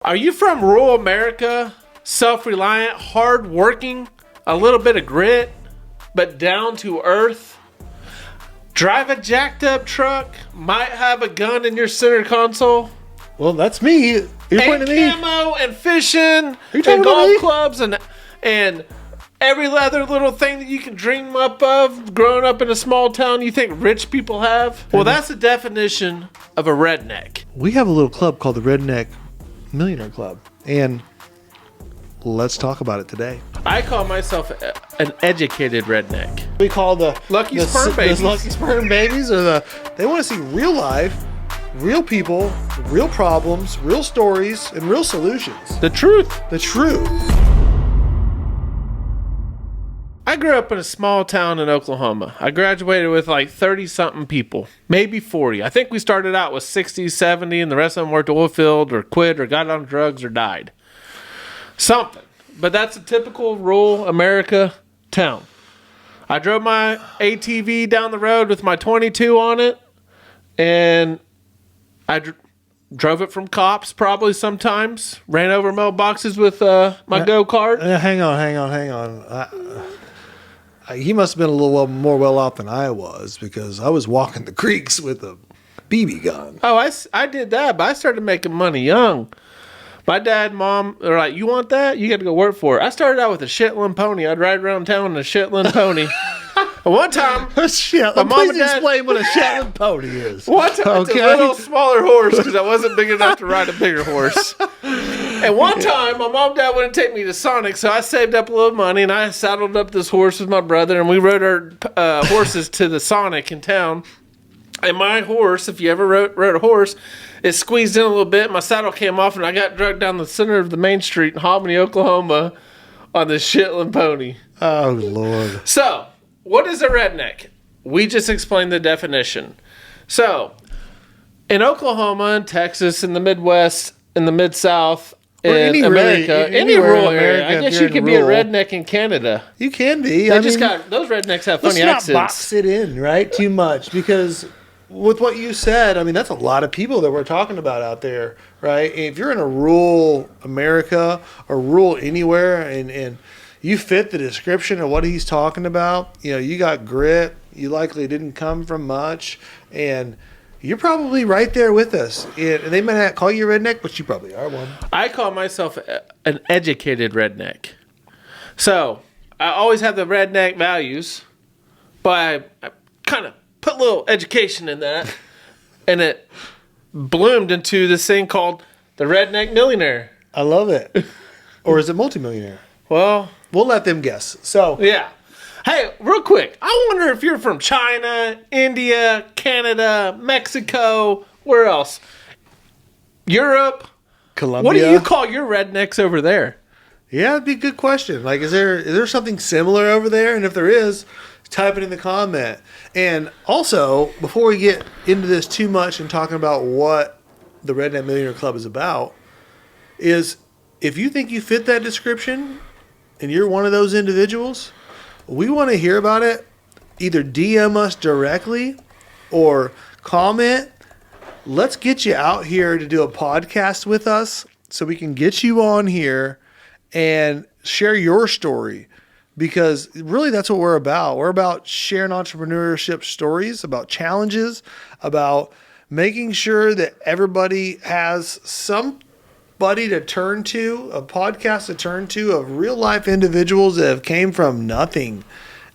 Are you from rural America? Self-reliant, hard-working, a little bit of grit, but down to earth? Drive a jacked-up truck, might have a gun in your center console. Well, that's me. You're pointing at me. And camo and fishing and talking about golf me? clubs and every other little thing that you can dream up of growing up in a small town you think rich people have. Well, that's the definition of a redneck. We have a little club called the Redneck Millionaire Club, and let's talk about it today. I call myself an educated redneck. We call the Lucky sperm babies. The lucky sperm babies, or they want to see real life, real people, real problems, real stories, and real solutions. The truth. The truth. I grew up in a small town in Oklahoma. I graduated with like 30-something people, maybe 40. I think we started out with 60, 70, and the rest of them worked oil field or quit or got on drugs or died. Something. But that's a typical rural America town. I drove my ATV down the road with my 22 on it, and I drove it from cops probably sometimes. Ran over mailboxes with my go-kart. Hang on. He must have been a little more well off than I was, because I was walking the creeks with a BB gun. Oh, I did that, but I started making money young. My dad and mom are like, you want that? You got to go work for it. I started out with a Shetland pony. I'd ride around town on a Shetland pony. One time, my mom and dad explain what a Shetland pony is. One time, it's a little smaller horse because I wasn't big enough to ride a bigger horse. And one time, my mom and dad wouldn't take me to Sonic, so I saved up a little money and I saddled up this horse with my brother, and we rode our horses to the Sonic in town. And my horse, if you ever rode a horse, it squeezed in a little bit. My saddle came off, and I got dragged down the center of the main street in Hominy, Oklahoma, on this Shetland pony. Oh, Lord. So, what is a redneck? We just explained the definition. So, in Oklahoma and Texas, in the Midwest, in the Mid-South, in America, any rural area, I guess you could be a redneck in Canada. You can be. Those rednecks have funny accents. Let's not box it in, right, too much, because with what you said, I mean, that's a lot of people that we're talking about out there, right? If you're in a rural America or rural anywhere and you fit the description of what he's talking about, you got grit, you likely didn't come from much, and you're probably right there with us. And they might not call you a redneck, but you probably are one. I call myself an educated redneck. So, I always have the redneck values, but I kind of put a little education in that, and it bloomed into this thing called the Redneck Millionaire. I love it. Or is it multimillionaire? Well, we'll let them guess. So, yeah. Hey, real quick, I wonder if you're from China, India, Canada, Mexico, where else? Europe? Colombia? What do you call your rednecks over there? Yeah, that'd be a good question. Like, is there something similar over there? And if there is, type it in the comment. And also, before we get into this too much and talking about what the Redneck Millionaire Club is about, is if you think you fit that description and you're one of those individuals, we want to hear about it. Either DM us directly or comment. Let's get you out here to do a podcast with us so we can get you on here and share your story. Because really that's what we're about. We're about sharing entrepreneurship stories, about challenges, about making sure that everybody has somebody to turn to, a podcast to turn to of real life individuals that have came from nothing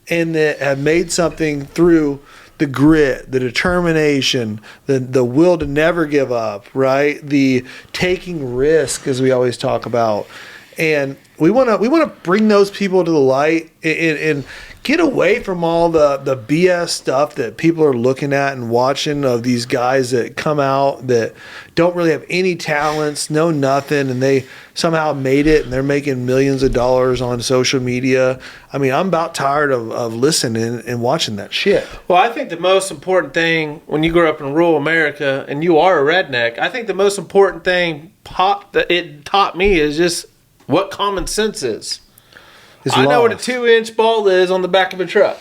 and that have made something through the grit, the determination, the will to never give up, right? The taking risk, as we always talk about. And we want to bring those people to the light and get away from all the BS stuff that people are looking at and watching of these guys that come out that don't really have any talents, no nothing, and they somehow made it and they're making millions of dollars on social media. I mean, I'm about tired of listening and watching that shit. Well, I think the most important thing when you grow up in rural America and you are a redneck, I think the most important thing that it taught me is just what common sense is. I know what a 2-inch ball is on the back of a truck.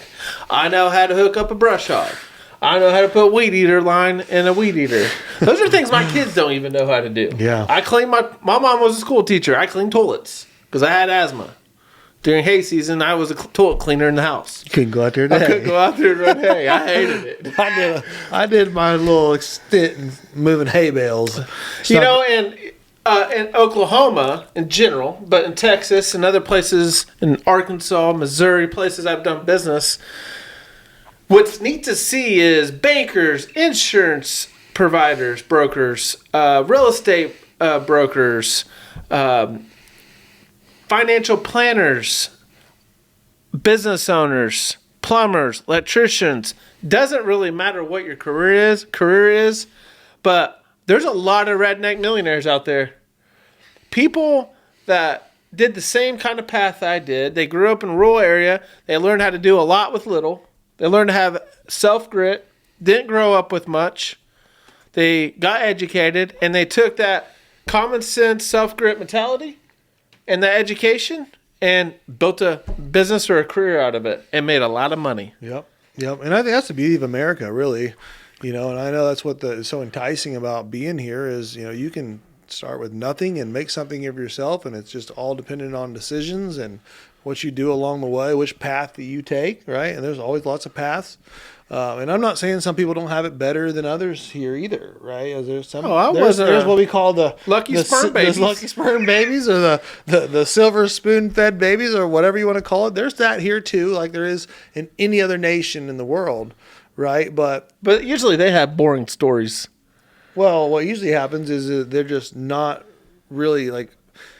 I know how to hook up a brush hog. I know how to put weed eater line in a weed eater. Those are things my kids don't even know how to do. Yeah. I clean my mom was a school teacher. I cleaned toilets because I had asthma. During hay season, I was a toilet cleaner in the house. You couldn't go out there I today. couldn't go out there and run hay. I hated it. I did my little stint in moving hay bales. You know, in Oklahoma in general, but in Texas and other places, in Arkansas, Missouri, places I've done business, what's neat to see is bankers, insurance providers, brokers, real estate brokers, financial planners, business owners, plumbers, electricians. Doesn't really matter what your career is, but there's a lot of redneck millionaires out there. People that did the same kind of path I did. They grew up in a rural area. They learned how to do a lot with little. They learned to have self-grit. Didn't grow up with much. They got educated, and they took that common sense self-grit mentality and the education and built a business or a career out of it and made a lot of money. Yep. And I think that's the beauty of America, really. You know, and I know that's what is so enticing about being here is, you know, you can start with nothing and make something of yourself, and it's just all dependent on decisions and what you do along the way, which path that you take, right? And there's always lots of paths. And I'm not saying some people don't have it better than others here either, right? There's some. There's what we call the lucky sperm babies, the lucky sperm babies, or the silver spoon fed babies, or whatever you want to call it. There's that here too, like there is in any other nation in the world, right? But usually they have boring stories. Well, what usually happens is they're just not really like.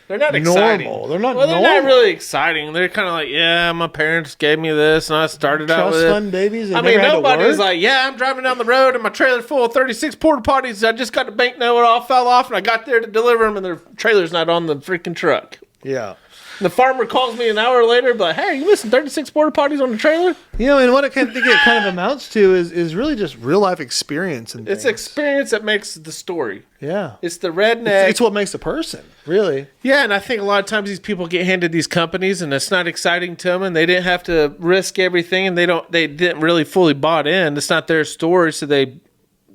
They're not exciting. Normal. They're not. Well, normal. they're not really exciting. They're kind of like, yeah, my parents gave me this, and I started out with it. Trust fund babies. I mean, nobody's like, yeah, I'm driving down the road, and my trailer's full of 36 porta potties. I just got the bank note, it all fell off, and I got there to deliver them, and their trailer's not on the freaking truck. Yeah. The farmer calls me an hour later, but hey, are you missing 36 porta potties on the trailer? You know, and what I think it kind of amounts to is really just real life experience and it's things. Experience that makes the story. Yeah, it's the redneck. It's what makes a person, really. Yeah, and I think a lot of times these people get handed these companies, and it's not exciting to them, and they didn't have to risk everything, and they didn't really fully bought in. It's not their story, so they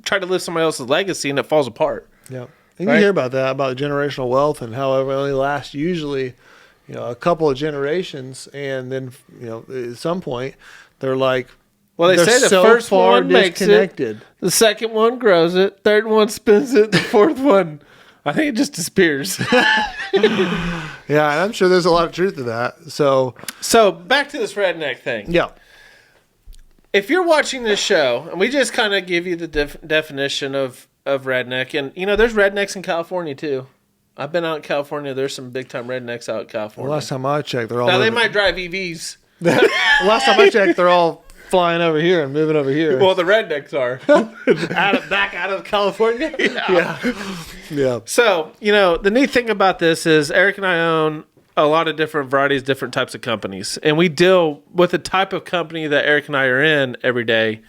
try to live somebody else's legacy, and it falls apart. Yeah, and you hear about that, about generational wealth, and how it only lasts usually, you know, a couple of generations, and then, you know, at some point they're like, well, they say the so first one makes disconnected. It, the second one grows it, third one spins it, the fourth one, I think it just disappears. Yeah, and I'm sure there's a lot of truth to that. So back to this redneck thing. Yeah. If you're watching this show, and we just kind of give you the definition of redneck, and, you know, there's rednecks in California, too. I've been out in California. There's some big time rednecks out in California. Well, last time I checked, they're all. Now, they might drive EVs. Last time I checked, they're all flying over here and moving over here. Well, the rednecks are. back out of California? Yeah. So, you know, the neat thing about this is Eric and I own a lot of different varieties, different types of companies. And we deal with the type of company that Eric and I are in every day.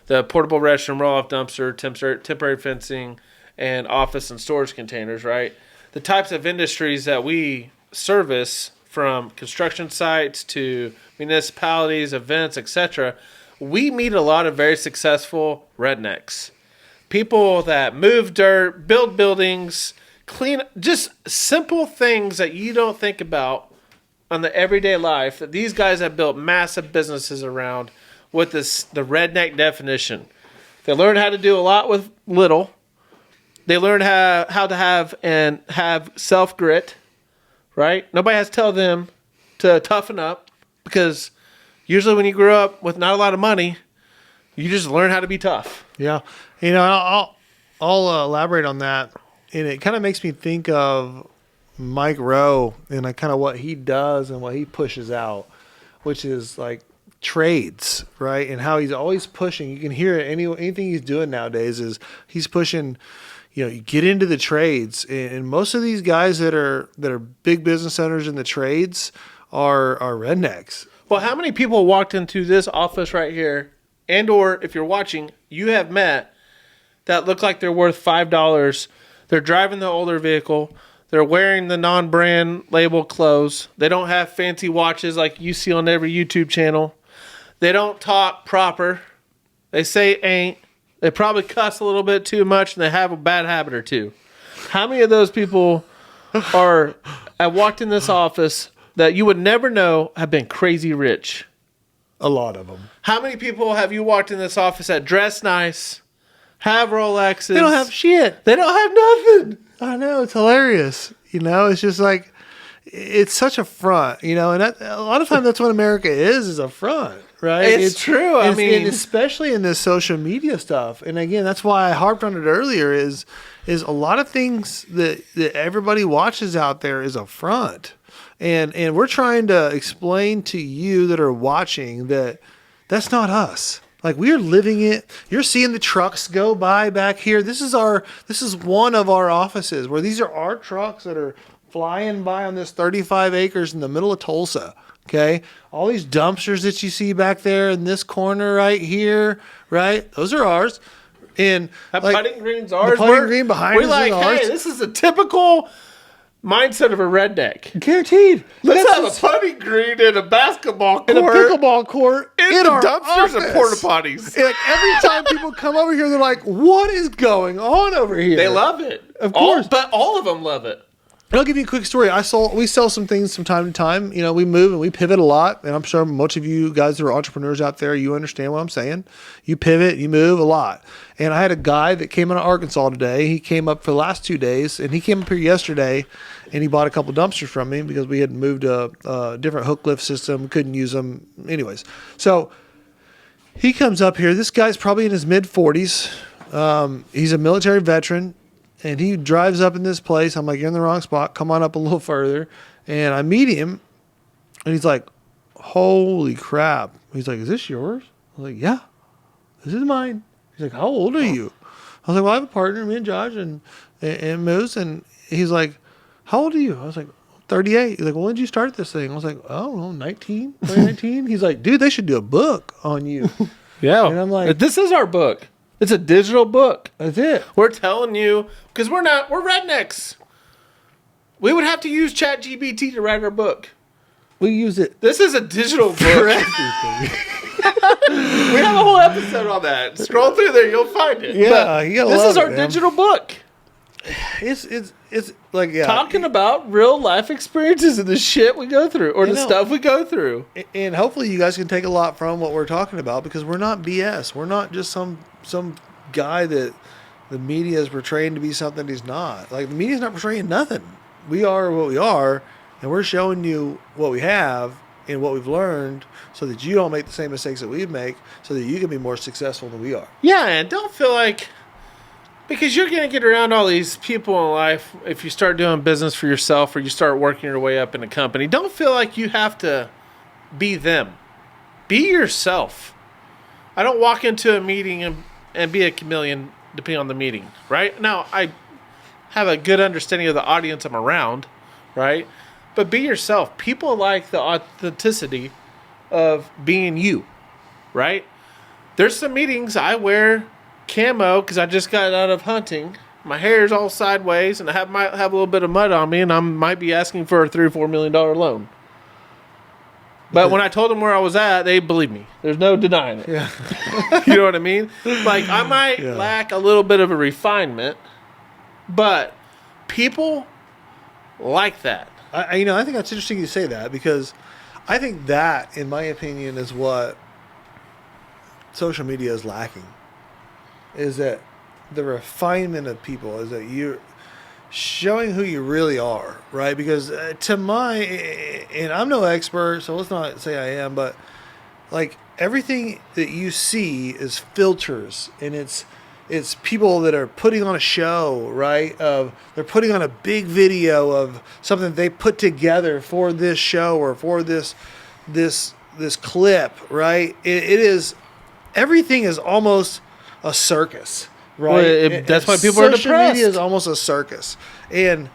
The portable restroom, roll-off dumpster, temporary fencing, and office and storage containers, right? The types of industries that we service, from construction sites to municipalities, events, etc., we meet a lot of very successful rednecks. People that move dirt, build buildings, clean, just simple things that you don't think about on the everyday life that these guys have built massive businesses around with the redneck definition. They learn how to do a lot with little. They learn how to have self-grit, right? Nobody has to tell them to toughen up, because usually when you grow up with not a lot of money, you just learn how to be tough. Yeah. You know, I'll elaborate on that. And it kind of makes me think of Mike Rowe and kind of what he does and what he pushes out, which is like trades, right? And how he's always pushing. You can hear it. Anything he's doing nowadays is he's pushing. You know, you get into the trades, and most of these guys that are big business owners in the trades are rednecks. Well, how many people walked into this office right here, and or if you're watching, you have met that look like they're worth $5. They're driving the older vehicle. They're wearing the non-brand label clothes. They don't have fancy watches like you see on every YouTube channel. They don't talk proper. They say ain't. They probably cuss a little bit too much, and they have a bad habit or two. How many of those people have walked in this office that you would never know have been crazy rich? A lot of them. How many people have you walked in this office that dress nice, have Rolexes? They don't have shit. They don't have nothing. I know, it's hilarious. You know, it's just like, it's such a front, you know, and a lot of times that's what America is a front, right? It's true. I mean, and especially in this social media stuff. And again, that's why I harped on it earlier is a lot of things that everybody watches out there is a front. And we're trying to explain to you that are watching that that's not us. Like, we're living it. You're seeing the trucks go by back here. This is one of our offices where these are our trucks that are flying by on this 35 acres in the middle of Tulsa. Okay. All these dumpsters that you see back there in this corner right here, right? Those are ours. And that putting green's ours. The putting green behind us is ours. Hey, this is a typical mindset of a redneck. Guaranteed. Let's have a putting green and a basketball court. And a pickleball court. In our dumpsters and porta potties. And like every time people come over here, they're like, what is going on over here? They love it. Of course. But all of them love it. And I'll give you a quick story. We sell some things from time to time. You know, we move and we pivot a lot. And I'm sure most of you guys who are entrepreneurs out there, you understand what I'm saying. You pivot, you move a lot. And I had a guy that came out of Arkansas today. He came up for the last 2 days, and he came up here yesterday, and he bought a couple dumpsters from me because we had moved a different hook lift system, couldn't use them. Anyways, so he comes up here. This guy's probably in his mid-40s. He's a military veteran. And he drives up in this place. I'm like, you're in the wrong spot. Come on up a little further. And I meet him. And he's like, holy crap. He's like, is this yours? I was like, yeah, this is mine. He's like, how old are you? I was like, well, I have a partner, me and Josh, and Moose. And he's like, how old are you? I was like, 38. He's like, well, when did you start this thing? I was like, oh, 19, 2019. He's like, dude, they should do a book on you. Yeah. And I'm like, this is our book. It's a digital book. That's it. We're telling you, because we're rednecks. We would have to use ChatGPT to write our book. We use it. This is a digital book. For everything. We have a whole episode on that. Scroll through there, you'll find it. Yeah, you gotta this love is our it, man. digital book. It's like, yeah. Talking about real life experiences and the shit we go through, or the stuff we go through. And hopefully you guys can take a lot from what we're talking about, because we're not BS. We're not just some guy that the media is portraying to be something he's not. Like, the media's not portraying nothing. We are what we are, and we're showing you what we have and what we've learned so that you don't make the same mistakes that we make, so that you can be more successful than we are. Yeah, and don't feel like, because you're going to get around all these people in life if you start doing business for yourself or you start working your way up in a company. Don't feel like you have to be them. Be yourself. I don't walk into a meeting and be a chameleon depending on the meeting, right? Now, I have a good understanding of the audience I'm around, right? But be yourself. People like the authenticity of being you, right? There's some meetings I wear camo because I just got out of hunting. My hair's all sideways, and I might have a little bit of mud on me, and I might be asking for a $3 or $4 million loan. But when I told them where I was at, they believed me. There's no denying it. Yeah. You know what I mean? Like, I might lack a little bit of a refinement, but people like that. I think that's interesting you say that, because I think that, in my opinion, is what social media is lacking. Is that the refinement of people, is that you're showing who you really are, right? Because and I'm no expert, so let's not say I am, but like, everything that you see is filters, and it's people that are putting on a show, right? They're putting on a big video of something they put together for this show or for this clip, right? It is, everything is almost a circus, right? Well, that's why people are depressed. Social media is almost a circus. And,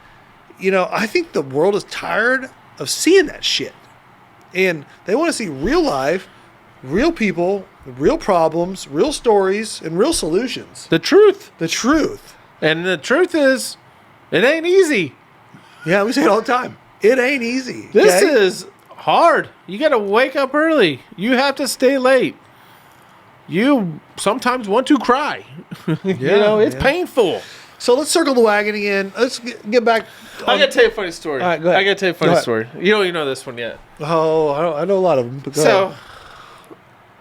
I think the world is tired of seeing that shit. And they want to see real life, real people, real problems, real stories, and real solutions. The truth. The truth. And the truth is, it ain't easy. Yeah, we say it all the time. It ain't easy. This is hard. You got to wake up early. You have to stay late. you sometimes want to cry. It's painful. So let's circle the wagon again. Let's get back. I got to tell you a funny story. All right, go ahead. I got to tell you a funny story. You don't even know this one yet. Oh, I know a lot of them. But go ahead.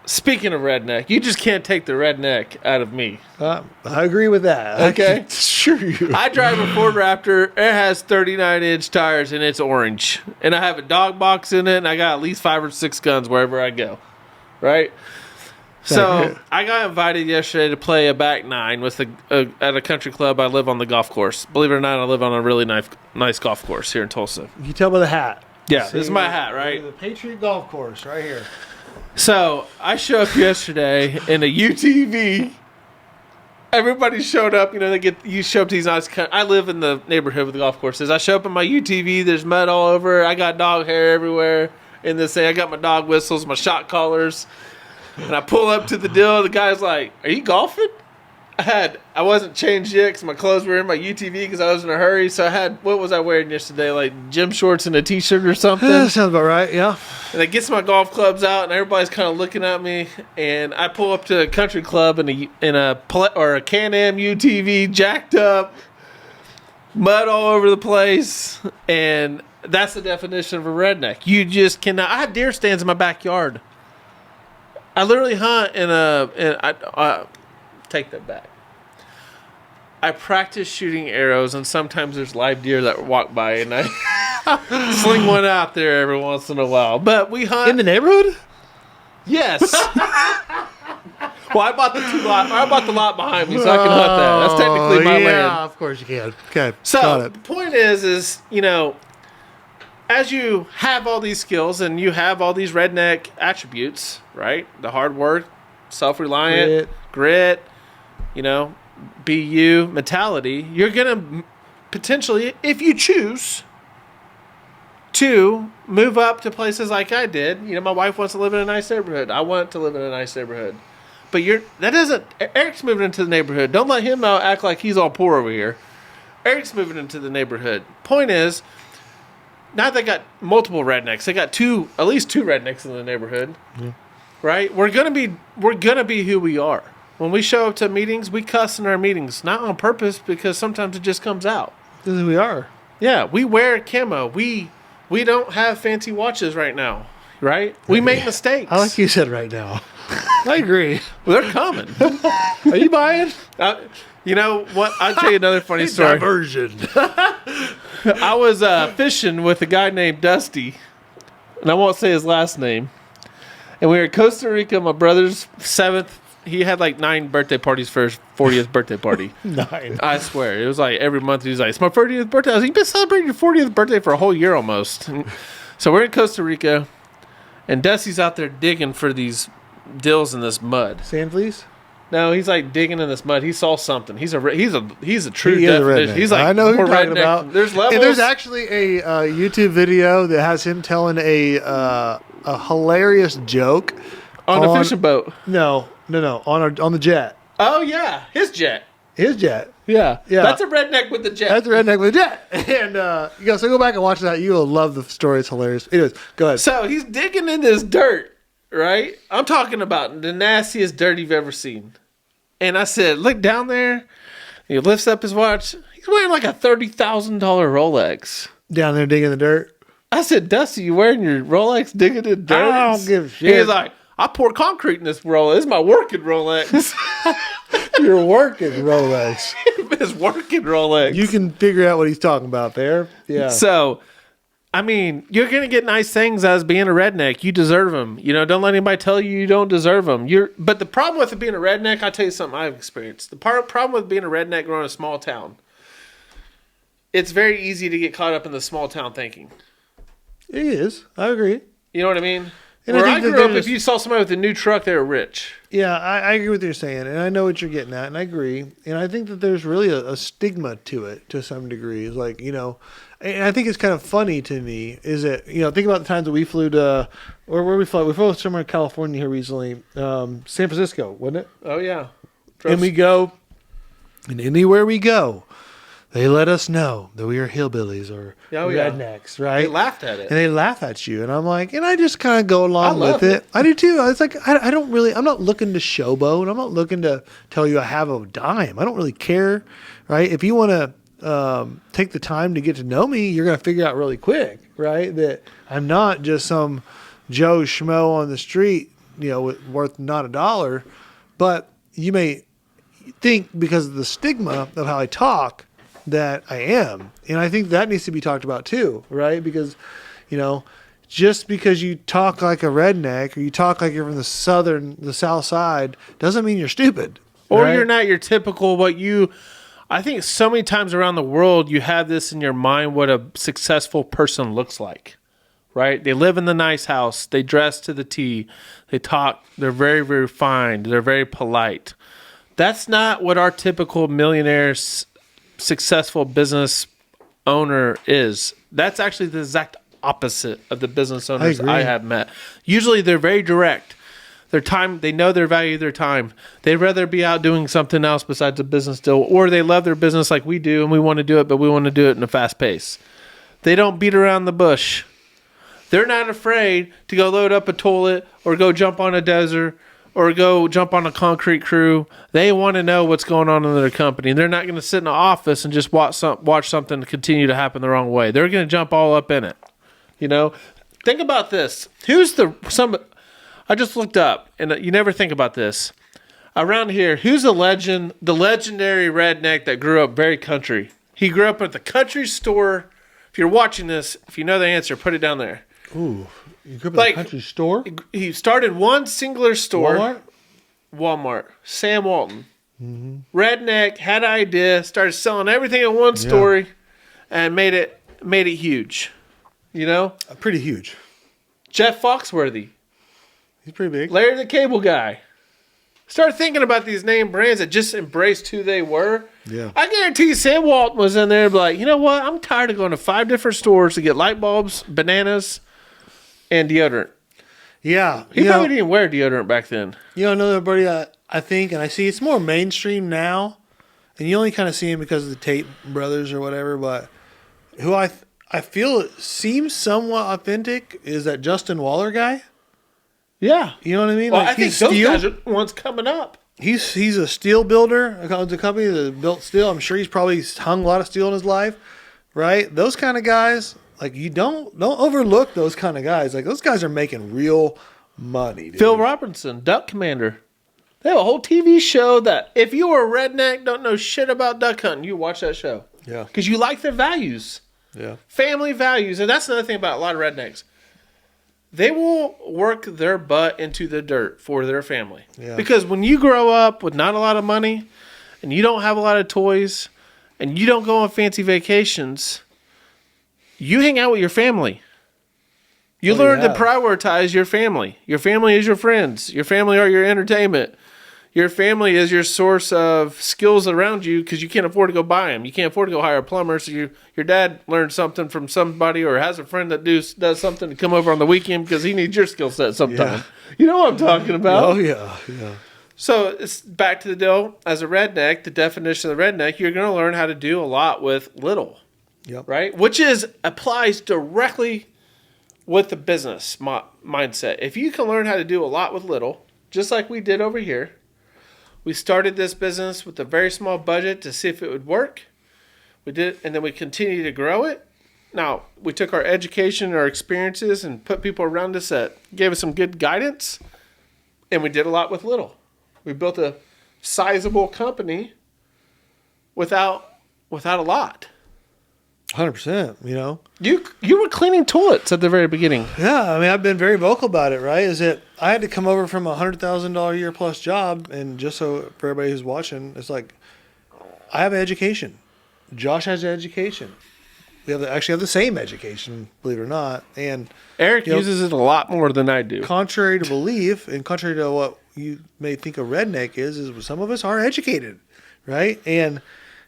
Speaking of redneck, you just can't take the redneck out of me. I agree with that. Okay. Sure you. I drive a Ford Raptor. It has 39-inch tires, and it's orange. And I have a dog box in it, and I got at least 5 or 6 guns wherever I go. Right? So I got invited yesterday to play a back nine with at a country club. I live on the golf course. Believe it or not, I live on a really nice golf course here in Tulsa. You tell by the hat. Yeah, this is my hat, right? The Patriot Golf Course right here. So I show up yesterday in a UTV. Everybody showed up. You show up to these nice. I live in the neighborhood with the golf courses. I show up in my UTV. There's mud all over. I got dog hair everywhere in this thing. I got my dog whistles, my shot collars. And I pull up to the deal. The guy's like, "Are you golfing?" I wasn't changed yet because my clothes were in my UTV because I was in a hurry. So what was I wearing yesterday? Like gym shorts and a t-shirt or something. That sounds about right. Yeah. And I get my golf clubs out, and everybody's kind of looking at me. And I pull up to a country club in a Can-Am UTV, jacked up, mud all over the place, and that's the definition of a redneck. You just cannot. I have deer stands in my backyard. I literally hunt I take that back. I practice shooting arrows, and sometimes there's live deer that walk by, and I sling one out there every once in a while. But we hunt in the neighborhood. Yes. Well, I bought the lot behind me, so I can hunt that. That's technically my land. Yeah, of course you can. Okay. So the point is as you have all these skills and you have all these redneck attributes, right? The hard work, self-reliant, grit, be you mentality, you're going to potentially, if you choose to move up to places like I did. My wife wants to live in a nice neighborhood. I want to live in a nice neighborhood. But Eric's moving into the neighborhood. Don't let him act like he's all poor over here. Eric's moving into the neighborhood. Point is, now they got multiple rednecks. They got at least two rednecks in the neighborhood. Yeah. Right? We're gonna be who we are. When we show up to meetings, we cuss in our meetings, not on purpose, because sometimes it just comes out. This is who we are. Yeah, we wear camo. We don't have fancy watches right now, right? We make mistakes. I like you said right now. I agree. Well, they're coming. Are you buying? You know what? I'll tell you another funny story. Diversion. I was fishing with a guy named Dusty, and I won't say his last name. And we were in Costa Rica, my brother's 7th. He had like 9 birthday parties for his 40th birthday party. 9. I swear. It was like every month he was like, "It's my 40th birthday." I was like, "You've been celebrating your 40th birthday for a whole year almost." So we're in Costa Rica, and Dusty's out there digging for these dills in this mud. Sand fleas? No, he's like digging in this mud. He saw something. He's a true he definition. He's like, I know who you're talking redneck. about. There's levels. And there's actually a YouTube video that has him telling a hilarious joke on a fishing boat. No, on the jet. Oh yeah, his jet. Yeah. That's a redneck with the jet. That's a redneck with a jet. And so go back and watch that. You will love the story. It's hilarious. Anyways, go ahead. So he's digging in this dirt, right? I'm talking about the nastiest dirt you've ever seen. And I said, "Look down there." He lifts up his watch. He's wearing like a $30,000 Rolex. Down there digging the dirt. I said, "Dusty, you wearing your Rolex digging in dirt?" I don't give a shit. He's like, "I pour concrete in this Rolex. This is my working Rolex." You're working Rolex. His working Rolex. You can figure out what he's talking about there. Yeah. So, I mean, you're going to get nice things as being a redneck. You deserve them. Don't let anybody tell you don't deserve them. But the problem with being a redneck, I'll tell you something I've experienced. The problem with being a redneck growing in a small town, it's very easy to get caught up in the small town thinking. It is. I agree. You know what I mean? And Where I grew up, if you saw somebody with a new truck, they were rich. Yeah, I agree with what you're saying, and I know what you're getting at, and I agree. And I think that there's really a stigma to it to some degree. It's like, and I think it's kind of funny to me is that, think about the times that we flew to, or where we flew. We flew somewhere in California here recently, San Francisco, wasn't it? Oh, yeah. And we go, and anywhere we go, they let us know that we are hillbillies or Oh, yeah. rednecks, right? They laughed at it. And they laugh at you. And I'm like, and I just kind of go along with love it. I do too. It's like, I don't really, I'm not looking to showboat. And I'm not looking to tell you I have a dime. I don't really care, right? If you want to take the time to get to know me, you're going to figure out really quick, right? That I'm not just some Joe Schmo on the street, worth not a dollar. But you may think because of the stigma of how I talk that I am. And I think that needs to be talked about too, right? Because, just because you talk like a redneck or you talk like you're from the south side doesn't mean you're stupid. Or right? you're not your typical I think so many times around the world you have this in your mind what a successful person looks like. Right? They live in the nice house. They dress to the T. They talk. They're very, very fine. They're very polite. That's not what our typical millionaire, successful business owner is. That's actually the exact opposite of the business owners I have met. Usually they're very direct. They know their value of their time. They'd rather be out doing something else besides a business deal, or they love their business like we do and we want to do it, but we want to do it in a fast pace. They don't beat around the bush. They're not afraid to go load up a toilet or go jump on a desert or go jump on a concrete crew. They want to know what's going on in their company. And they're not going to sit in the office and just watch something continue to happen the wrong way. They're going to jump all up in it. Think about this. I just looked up, and you never think about this. Around here, who's the legendary redneck that grew up very country? He grew up at the country store. If you're watching this, if you know the answer, put it down there. Ooh, you grew up at a country store? He started one singular store. Walmart. Sam Walton. Mm-hmm. Redneck, had an idea, started selling everything in one story, and made it huge. Pretty huge. Jeff Foxworthy. He's pretty big. Larry the Cable Guy. Start thinking about these name brands that just embraced who they were. Yeah. I guarantee Sam Walton was in there and be like, you know what? I'm tired of going to 5 different stores to get light bulbs, bananas, and deodorant. Yeah. He probably didn't wear deodorant back then. Another buddy that I think, and I see it's more mainstream now, and you only kind of see him because of the Tate brothers or whatever, but who I feel it seems somewhat authentic is that Justin Waller guy. Yeah. You know what I mean? Well, I think those guys are the ones coming up. He's a steel builder. Owns a company that built steel. I'm sure he's probably hung a lot of steel in his life, right? Those kind of guys, like you don't overlook those kind of guys. Like those guys are making real money. Dude. Phil Robinson, Duck Commander. They have a whole TV show that if you were a redneck, don't know shit about duck hunting, you watch that show. Yeah. Because you like their values. Yeah. Family values. And that's another thing about a lot of rednecks. They will work their butt into the dirt for their family. Yeah. Because when you grow up with not a lot of money and you don't have a lot of toys and you don't go on fancy vacations, you hang out with your family. You learn to prioritize your family. Your family is your friends. Your family are your entertainment. Your family is your source of skills around you because you can't afford to go buy them. You can't afford to go hire a plumber. So your dad learned something from somebody or has a friend that does something to come over on the weekend because he needs your skill set sometime. Yeah. You know what I'm talking about. Oh, yeah. So it's back to the deal. As a redneck, the definition of the redneck, you're going to learn how to do a lot with little. Yep. Right? Which applies directly with the business mindset. If you can learn how to do a lot with little, just like we did over here. We started this business with a very small budget to see if it would work. We did, and then we continued to grow it. Now, we took our education, our experiences, and put people around us that gave us some good guidance, and we did a lot with little. We built a sizable company without a lot. 100%, You were cleaning toilets at the very beginning. Yeah, I mean, I've been very vocal about it, right? Is that I had to come over from a $100,000 a year plus job, and just so for everybody who's watching, it's like I have an education. Josh has an education. We actually have the same education, believe it or not. And Eric uses it a lot more than I do. Contrary to belief, and contrary to what you may think a redneck is some of us are educated, right? And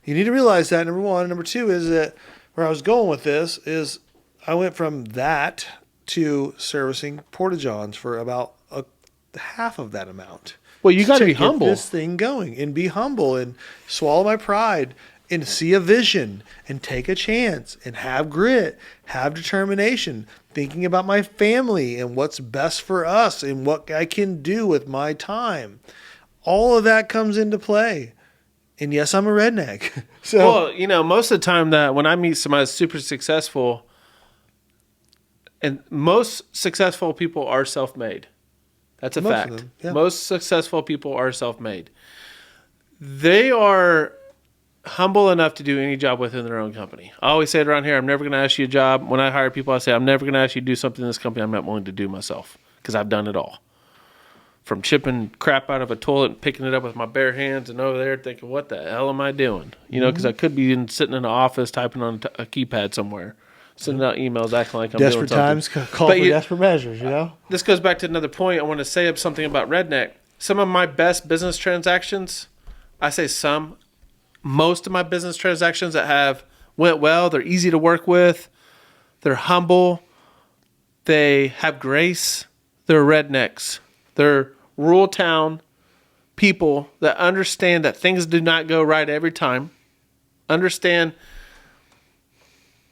you need to realize that, number one. Number two is that where I was going with this is I went from that to servicing porta-johns for about half of that amount. Well, you got to be humble. Get this thing going and be humble and swallow my pride and see a vision and take a chance and have grit, have determination, thinking about my family and what's best for us and what I can do with my time. All of that comes into play. And yes, I'm a redneck. So, well, you know, most of the time that when I meet somebody that's super successful, and most successful people are self-made. That's a Most of fact. them, yeah. Most successful people are self-made. They are humble enough to do any job within their own company. I always say it around here, I'm never going to ask you a job. When I hire people, I say, I'm never going to ask you to do something in this company I'm not willing to do myself, because I've done it all. From chipping crap out of a toilet and picking it up with my bare hands and over there thinking, what the hell am I doing? You know, because I could be sitting in an office typing on a keypad somewhere, sending out emails, acting like I'm desperate doing something. times call for desperate measures, you know? This goes back to another point. I want to say something about Redneck. Some of my best business transactions, I say most of my business transactions that have went well, they're easy to work with, they're humble, they have grace, they're rednecks. They're rural town people that understand that things do not go right every time. Understand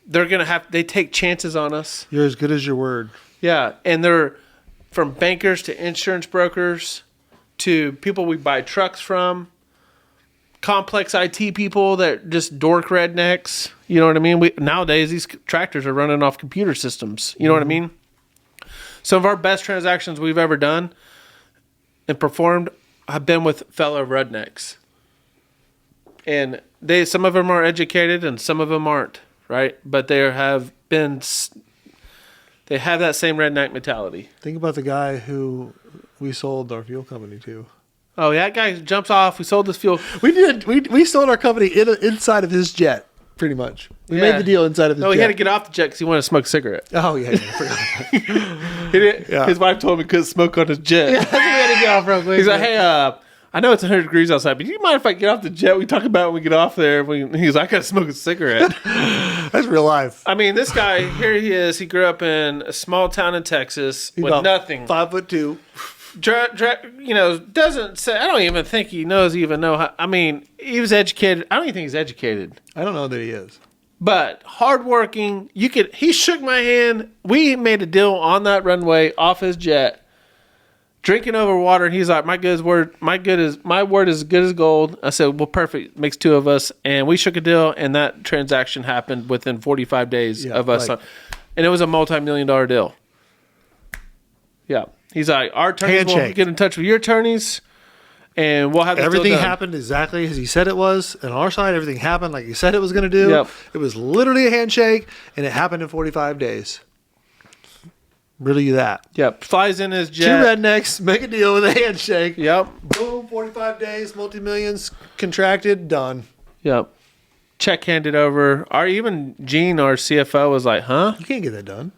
they take chances on us. You're as good as your word. Yeah, and they're from bankers to insurance brokers to people we buy trucks from, complex IT people that just dork rednecks. You know what I mean? Nowadays, these tractors are running off computer systems. You know what I mean? Some of our best transactions we've ever done and performed have been with fellow rednecks. And some of them are educated and some of them aren't, right? But they have that same redneck mentality. Think about the guy who we sold our fuel company to. Oh, yeah, that guy jumps off. We sold this fuel. We sold our company inside of his jet, pretty much. We made the deal inside of his jet. No, he had to get off the jet because he wanted to smoke a cigarette. Oh, yeah. His wife told him he couldn't smoke on his jet. Yeah, we had to get off real quick. He's like, hey, I know it's 100 degrees outside, but do you mind if I get off the jet? We talk about it when we get off there. He's like, I got to smoke a cigarette. That's real life. I mean, this guy, here he is. He grew up in a small town in Texas with nothing. 5'2". Doesn't say. I don't even think he knows even know how. I mean, he was educated. I don't even think he's educated. I don't know that he is. But hardworking. He shook my hand. We made a deal on that runway off his jet, drinking over water. And he's like, my word is as good as gold. I said, well, perfect. Makes two of us. And we shook a deal, and that transaction happened within 45 days of us. And it was a multi-million-dollar deal. Yeah. He's like, our attorneys will get in touch with your attorneys, and we'll have everything happened exactly as he said it was. On our side, everything happened like he said it was going to do. Yep. It was literally a handshake, and it happened in 45 days. Really that. Yep. Flies in his jet. Two rednecks make a deal with a handshake. Yep. Boom, 45 days, multi-millions, contracted, done. Yep. Check handed over. Even Gene, our CFO, was like, huh? You can't get that done.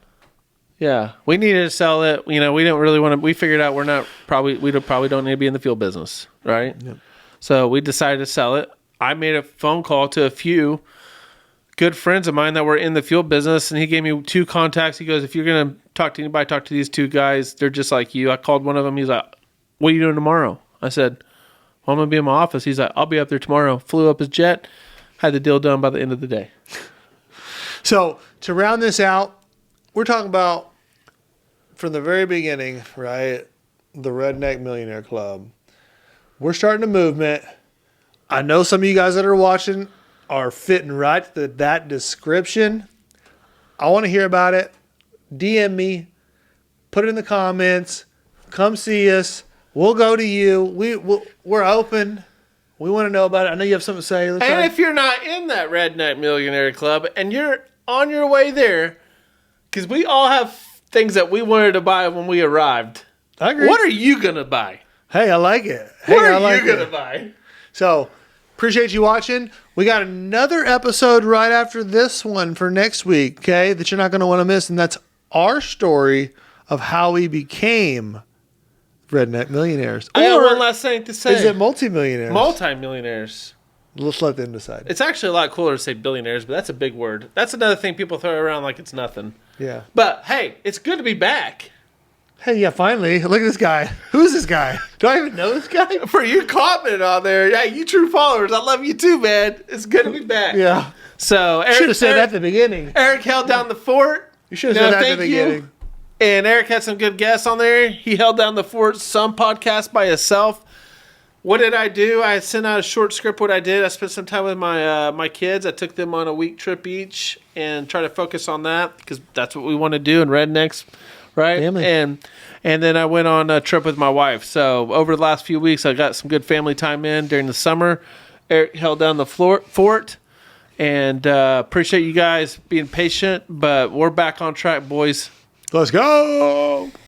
Yeah, we needed to sell it. We didn't really want to. We figured out we probably don't need to be in the fuel business, right? Yep. So we decided to sell it. I made a phone call to a few good friends of mine that were in the fuel business, and he gave me two contacts. He goes, if you're going to talk to anybody, talk to these two guys. They're just like you. I called one of them. He's like, what are you doing tomorrow? I said, well, I'm going to be in my office. He's like, I'll be up there tomorrow. Flew up his jet, had the deal done by the end of the day. So to round this out, we're talking about from the very beginning, right? The Redneck Millionaire Club. We're starting a movement. I know some of you guys that are watching are fitting right to that description. I want to hear about it. DM me. Put it in the comments. Come see us. We'll go to you. We're open. We want to know about it. I know you have something to say. If you're not in that Redneck Millionaire Club and you're on your way there, because we all have things that we wanted to buy when we arrived. I agree. What are you going to buy? Hey, I like it. What are you going to buy? So, appreciate you watching. We got another episode right after this one for next week, okay, that you're not going to want to miss, and that's our story of how we became Redneck Millionaires. I got one last thing to say. Is it multimillionaires? Multi-millionaires. Let's let them decide. It's actually a lot cooler to say billionaires, but that's a big word. That's another thing people throw around like it's nothing. Yeah. But, hey, it's good to be back. Hey, yeah, finally. Look at this guy. Who's this guy? Do I even know this guy? For you commenting on there, yeah, you true followers, I love you too, man. It's good to be back. Yeah. So Eric Should have said that at the beginning. Eric held down the fort. You should have said that at the beginning. And Eric had some good guests on there. He held down the fort, some podcast by himself. What did I do? I sent out a short script. What I did, I spent some time with my kids. I took them on a week trip each and try to focus on that because that's what we want to do in Rednecks, right? Family. And then I went on a trip with my wife. So over the last few weeks, I got some good family time in during the summer. Eric held down the fort, and appreciate you guys being patient. But we're back on track, boys. Let's go.